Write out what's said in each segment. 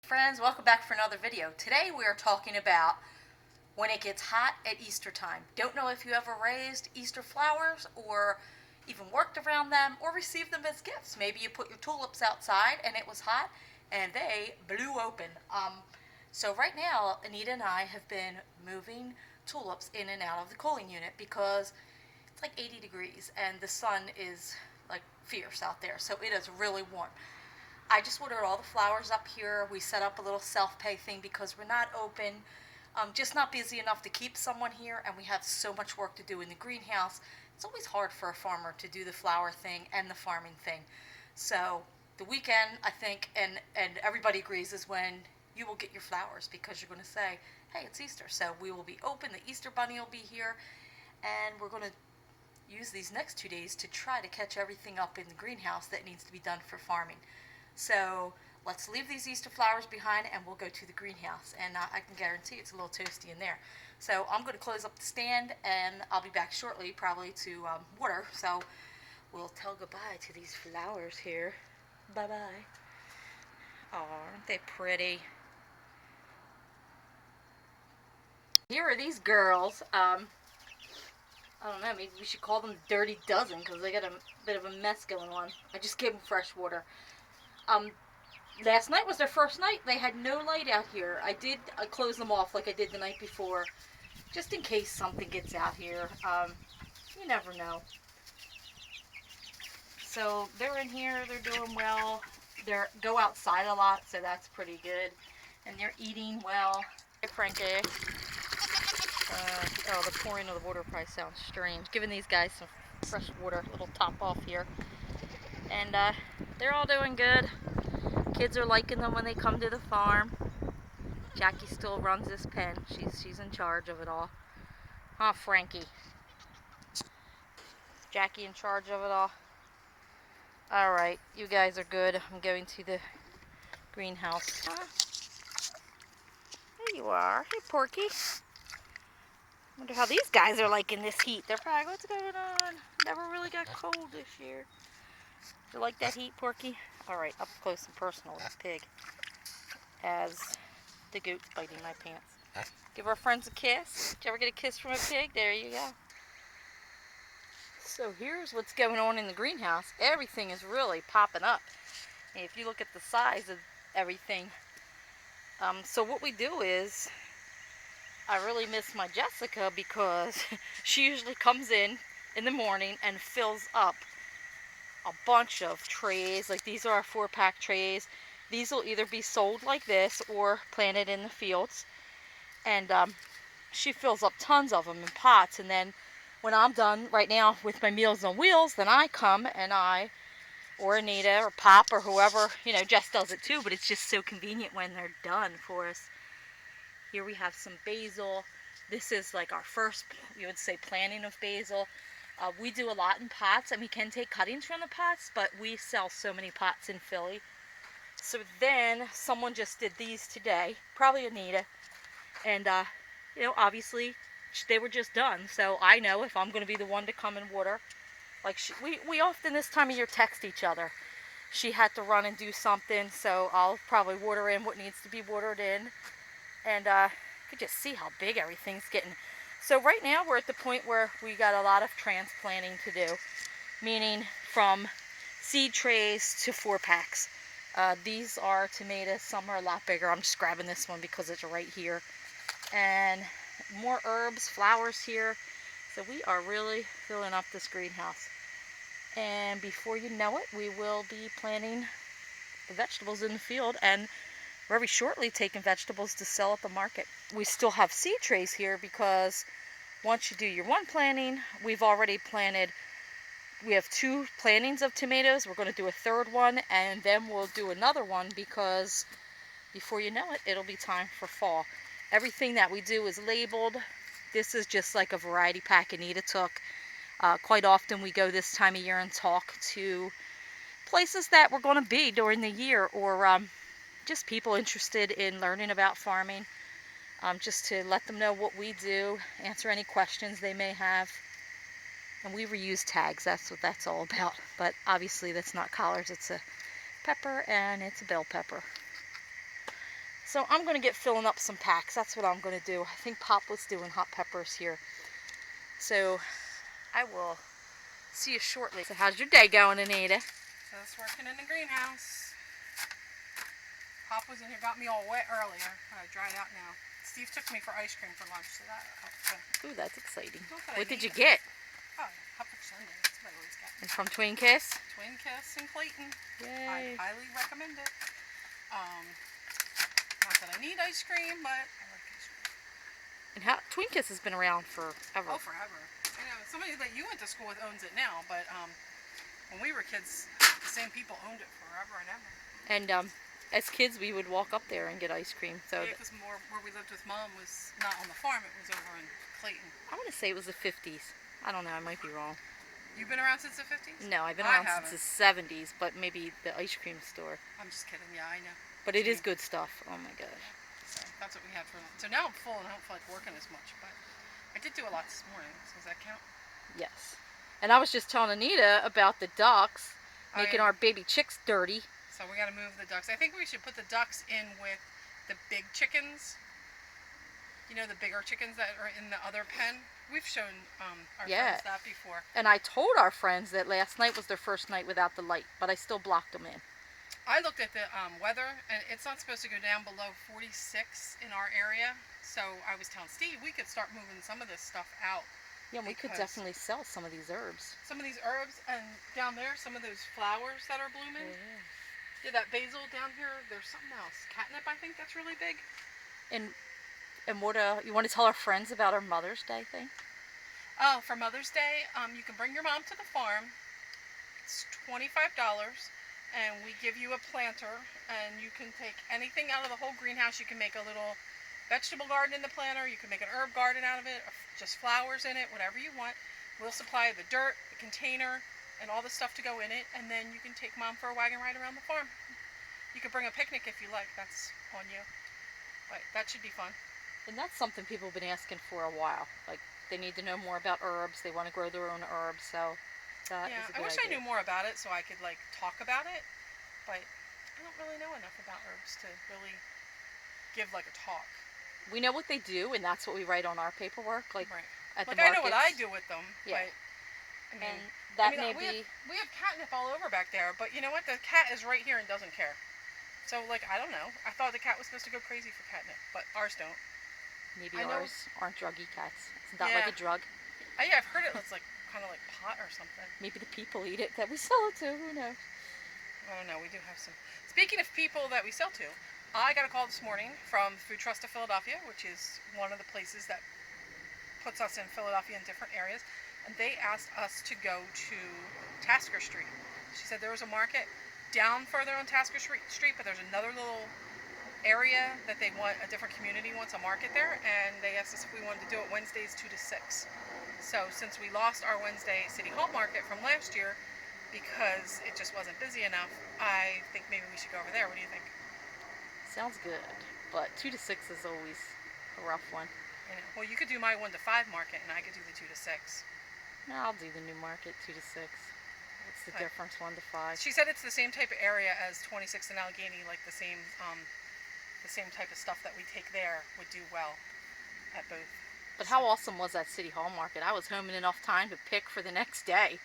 Friends, welcome back for another video. Today we are talking about when it gets hot at Easter time. Don't know if you ever raised Easter flowers or even worked around them or received them as gifts. Maybe you put your tulips outside and it was hot and they blew open. So right now Anita and I have been moving tulips in and out of the cooling unit because it's like 80 degrees and the sun is like fierce out there, so it is really warm. I just ordered all the flowers up here. We set up a little self-pay thing because we're not open, just not busy enough to keep someone here, and we have so much work to do in the greenhouse. It's always hard for a farmer to do the flower thing and the farming thing. So the weekend, I think, and everybody agrees, is when you will get your flowers because you're going to say, hey, it's Easter. So we will be open. The Easter Bunny will be here, and we're going to use these next 2 days to try to catch everything up in the greenhouse that needs to be done for farming. So let's leave these Easter flowers behind and we'll go to the greenhouse, and I can guarantee it's a little toasty in there. So I'm going to close up the stand and I'll be back shortly, probably to water. So we'll tell goodbye to these flowers here. Bye bye. Oh, aren't they pretty? Here are these girls. I don't know, maybe we should call them Dirty Dozen because they got a bit of a mess going on. I just gave them fresh water. Last night was their first night. They had no light out here. I close them off like I did the night before, just in case something gets out here. You never know. So they're in here. They're doing well. They go outside a lot, so that's pretty good. And they're eating well. Hey, Frankie. Oh, the pouring of the water probably sounds strange. Giving these guys some fresh water, a little top off here. And they're all doing good. Kids are liking them when they come to the farm. Jackie still runs this pen. She's in charge of it all. Huh, Frankie? Jackie in charge of it all. Alright, you guys are good. I'm going to the greenhouse. There you are. Hey, Porky. Wonder how these guys are liking this heat. They're probably, what's going on? Never really got cold this year. You like that heat, Porky? Alright, up close and personal with this pig. As the goat's biting my pants. Give our friends a kiss. Did you ever get a kiss from a pig? There you go. So here's what's going on in the greenhouse. Everything is really popping up. And if you look at the size of everything. So what we do is, I really miss my Jessica because she usually comes in the morning and fills up a bunch of trays. Like these are our 4-pack trays. These will either be sold like this or planted in the fields. And she fills up tons of them in pots. And then when I'm done right now with my Meals on Wheels, then I come and or Anita or Pop or whoever, Jess does it too, but it's just so convenient when they're done for us. Here we have some basil. This is like our first, you would say, planting of basil. We do a lot in pots, and we can take cuttings from the pots, but we sell so many pots in Philly. So then someone just did these today, probably Anita, and obviously they were just done. So I know if I'm going to be the one to come and water, like we often this time of year text each other. She had to run and do something, so I'll probably water in what needs to be watered in, and you could just see how big everything's getting. So right now we're at the point where we got a lot of transplanting to do, meaning from seed trays to 4-packs. These are tomatoes. Some are a lot bigger. I'm just grabbing this one because it's right here. And more herbs, flowers here. So we are really filling up this greenhouse. And before you know it, we will be planting the vegetables in the field and very shortly taking vegetables to sell at the market. We still have seed trays here because once you do your one planting, we've already planted. We have 2 plantings of tomatoes. We're going to do a 3rd one, and then we'll do another one because before you know it, it'll be time for fall. Everything that we do is labeled. This is just like a variety pack Anita took. Quite often we go this time of year and talk to places that we're going to be during the year, or just people interested in learning about farming, just to let them know what we do, answer any questions they may have. And we reuse tags. That's what that's all about. But obviously that's not collards. It's a pepper and it's a bell pepper. So I'm going to get filling up some packs. That's what I'm going to do. I think Pop was doing hot peppers here. So I will see you shortly. So how's your day going, Anita? Just working in the greenhouse. Pop was in here, got me all wet earlier. I dried out now. Steve took me for ice cream for lunch, so that helped. Ooh, that's exciting. What What did you get? Oh, Pepper Sunday. That's what I always get. And from Twin Kiss? Twin Kiss in Clayton. Yay. I highly recommend it. Not that I need ice cream, but I like ice cream. And Twin Kiss has been around forever. Oh, forever. I know somebody that you went to school with owns it now, but when we were kids, the same people owned it forever and ever. And as kids, we would walk up there and get ice cream. So yeah, because where we lived with Mom was not on the farm; it was over in Clayton. I want to say it was the 50s. I don't know. I might be wrong. You've been around since the 50s? No, I've been around since the 70s, but maybe the ice cream store. I'm just kidding. Yeah, I know. But it is good stuff. Oh my gosh. So that's what we had for lunch. So now I'm full and I don't feel like working as much, but I did do a lot this morning. So does that count? Yes. And I was just telling Anita about the ducks making our baby chicks dirty. So we got to move the ducks. I think we should put the ducks in with the big chickens. You know, the bigger chickens that are in the other pen. We've shown our friends that before. And I told our friends that last night was their first night without the light, but I still blocked them in. I looked at the weather, and it's not supposed to go down below 46 in our area. So I was telling Steve we could start moving some of this stuff out. Yeah, we could definitely sell some of these herbs. Some of these herbs, and down there, some of those flowers that are blooming. Yeah, that basil down here, there's something else. Catnip, I think that's really big. And what, you want to tell our friends about our Mother's Day thing? Oh, for Mother's Day, you can bring your mom to the farm. It's $25, and we give you a planter, and you can take anything out of the whole greenhouse. You can make a little vegetable garden in the planter. You can make an herb garden out of it, or just flowers in it, whatever you want. We'll supply the dirt, the container, and all the stuff to go in it, and then you can take Mom for a wagon ride around the farm. You can bring a picnic if you like. That's on you. But that should be fun. And that's something people have been asking for a while. Like, they need to know more about herbs. They want to grow their own herbs, so that is a good I wish idea. I knew more about it so I could, like, talk about it. But I don't really know enough about herbs to really give, like, a talk. We know what they do, and that's what we write on our paperwork. Like, at the I know markets. what I do with them, but I mean, we have catnip all over back there, but you know what? The cat is right here and doesn't care. So, like, I don't know. I thought the cat was supposed to go crazy for catnip, but ours don't. Maybe ours aren't druggy cats. It's not like a drug. Yeah, I've heard it looks like kind of like pot or something. Maybe the people eat it that we sell it to. Who knows? I don't know. We do have some. Speaking of people that we sell to, I got a call this morning from Food Trust of Philadelphia, which is one of the places that puts us in Philadelphia in different areas, and they asked us to go to Tasker Street. She said there was a market down further on Tasker Street, but there's another little area that they want, a different community wants a market there, and they asked us if we wanted to do it Wednesdays 2 to 6. So since we lost our Wednesday City Hall market from last year because it just wasn't busy enough, I think maybe we should go over there. What do you think? Sounds good, but 2 to 6 is always a rough one. I know. Well, you could do my 1 to 5 market, and I could do the 2 to 6. No, I'll do the new market 2 to 6. What's the difference, 1 to 5? She said it's the same type of area as 26 in Allegheny, like the same type of stuff that we take there would do well at both. But how awesome was that City Hall market? I was home in enough time to pick for the next day.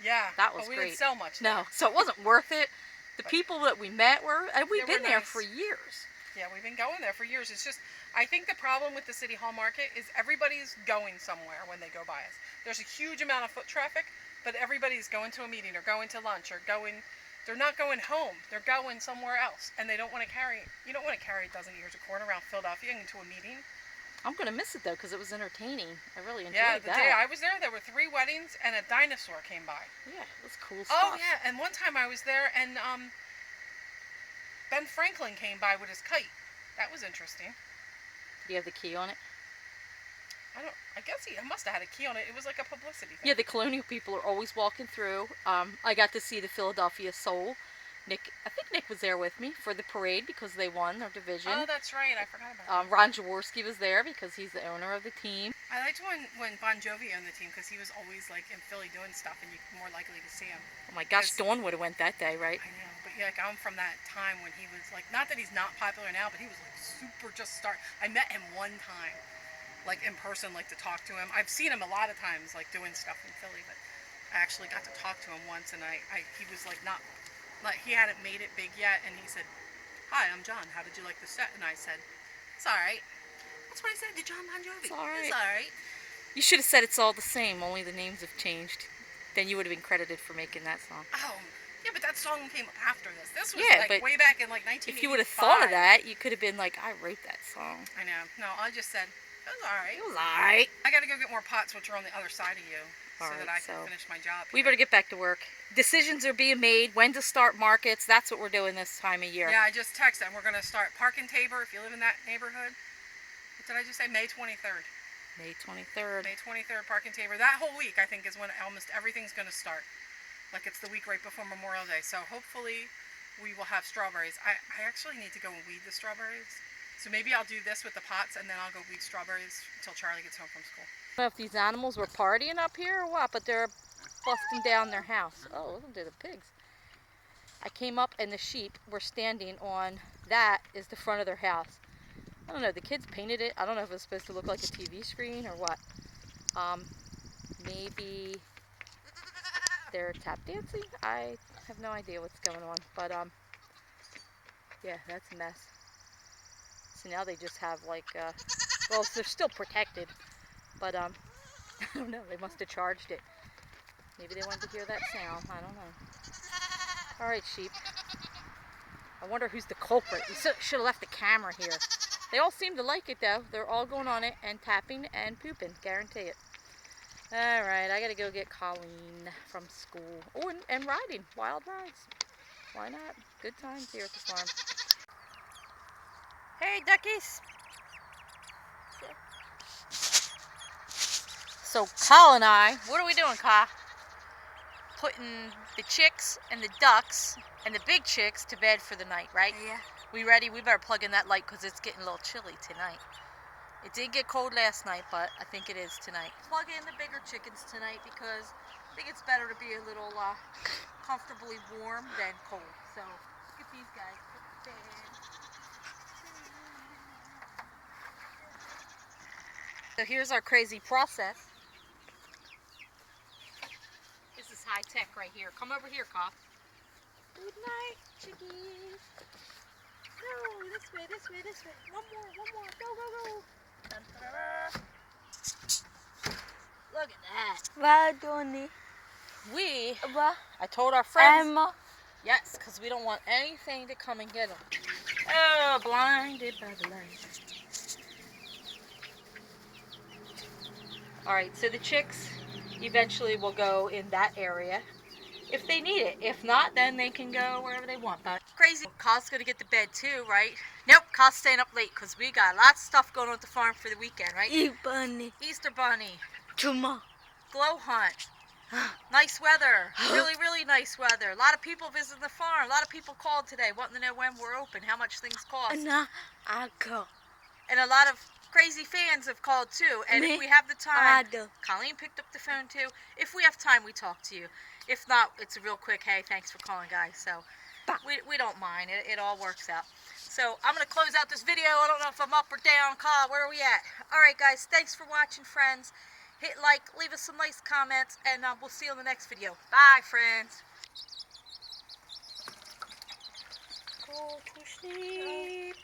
Yeah, that was we great. Didn't sell much. No, so it wasn't worth it. The people that we met we've been there for years. Yeah, we've been going there for years. It's just, I think the problem with the City Hall market is everybody's going somewhere when they go by us. There's a huge amount of foot traffic, but everybody's going to a meeting or going to lunch or they're not going home. They're going somewhere else, and they don't want to carry, you don't want to carry a dozen ears of corn around Philadelphia into a meeting. I'm going to miss it, though, because it was entertaining. I really enjoyed that. Yeah, the day I was there were 3 weddings, and a dinosaur came by. Yeah, it was cool stuff. Oh, yeah, and one time I was there, and Ben Franklin came by with his kite. That was interesting. Did he have the key on it? I guess he must have had a key on it. It was like a publicity thing. Yeah, the colonial people are always walking through. I got to see the Philadelphia Soul. I think Nick was there with me for the parade because they won their division. Oh, that's right. I forgot about that. Ron Jaworski was there because he's the owner of the team. I liked when Bon Jovi owned the team because he was always like in Philly doing stuff and you're more likely to see him. Oh my gosh, Dawn would have went that day, right? I know, but like I'm from that time when he was like, not that he's not popular now, but he was like super just start. I met him one time, like in person, like to talk to him. I've seen him a lot of times, like doing stuff in Philly, but I actually got to talk to him once, and he was like not, like he hadn't made it big yet, and he said, "Hi, I'm John. How did you like the set?" And I said, "It's all right." That's what I said to John Bon Jovi. It's all right. It's all right. You should have said it's all the same, only the names have changed. Then you would have been credited for making that song. Oh, yeah, but that song came after this. This was Yeah, like but way back in like 1985. if you would have thought of that, you could have been like, I wrote that song. I know. No, I just said, it was all right. It was alright. I got to go get more pots, which are on the other side of you, so that I can finish my job. We better get back to work. Decisions are being made, when to start markets. That's what we're doing this time of year. Yeah, I just texted them. We're going to start Park and Tabor, if you live in that neighborhood. What did I just say? May 23rd. May 23rd. May 23rd, Park and Tabor. That whole week, I think, is when almost everything's going to start. Like, it's the week right before Memorial Day. So hopefully we will have strawberries. I actually need to go and weed the strawberries. So maybe I'll do this with the pots, and then I'll go weed strawberries until Charlie gets home from school. I don't know if these animals were partying up here or what, but they're busting down their house. Oh, listen to the pigs. I came up and the sheep were standing on, that is the front of their house. I don't know, the kids painted it. I don't know if it's supposed to look like a TV screen or what. Maybe they're tap dancing? I have no idea what's going on. But, yeah, that's a mess. So now they just have like, well, they're still protected. But, I don't know, they must have charged it. Maybe they wanted to hear that sound. I don't know. Alright, sheep. I wonder who's the culprit. We should have left the camera here. They all seem to like it, though. They're all going on it and tapping and pooping. Guarantee it. Alright, I gotta go get Colleen from school. Oh, and riding. Wild rides. Why not? Good times here at the farm. Hey, duckies. So, Kyle and I, what are we doing, Kyle? Putting the chicks and the ducks and the big chicks to bed for the night, right? Yeah. We ready? We better plug in that light because it's getting a little chilly tonight. It did get cold last night, but I think it is tonight. Plug in the bigger chickens tonight because I think it's better to be a little comfortably warm than cold. So, look at these guys. Put the bed. So here's our crazy process. This is high tech right here. Come over here, Cop. Good night, chickies. No, this way, this way, this way. One more, go, go, go. Dun, dun, dun, dun. Look at that. Vad gör ni? We, Va? I told our friends. Emma? Yes, because we don't want anything to come and get them. Oh, blinded by the light. Alright, so the chicks eventually will go in that area if they need it. If not, then they can go wherever they want. But crazy. Kyle's going to get to bed too, right? Nope, Kyle's staying up late because we got lots of stuff going on at the farm for the weekend, right? Bunny. Easter bunny, Tuma. glow hunt, nice weather, really, really nice weather. A lot of people visiting the farm. A lot of people called today wanting to know when we're open, how much things cost. Anna, Ako. And a lot of crazy fans have called too. And if we have the time, Ado. Colleen picked up the phone too. If we have time, we talk to you. If not, it's a real quick, hey, thanks for calling, guys. So we don't mind. It all works out. So I'm going to close out this video. I don't know if I'm up or down. Kyle, where are we at? All right, guys. Thanks for watching, friends. Hit like, leave us some nice comments, and we'll see you in the next video. Bye, friends. Go to sleep.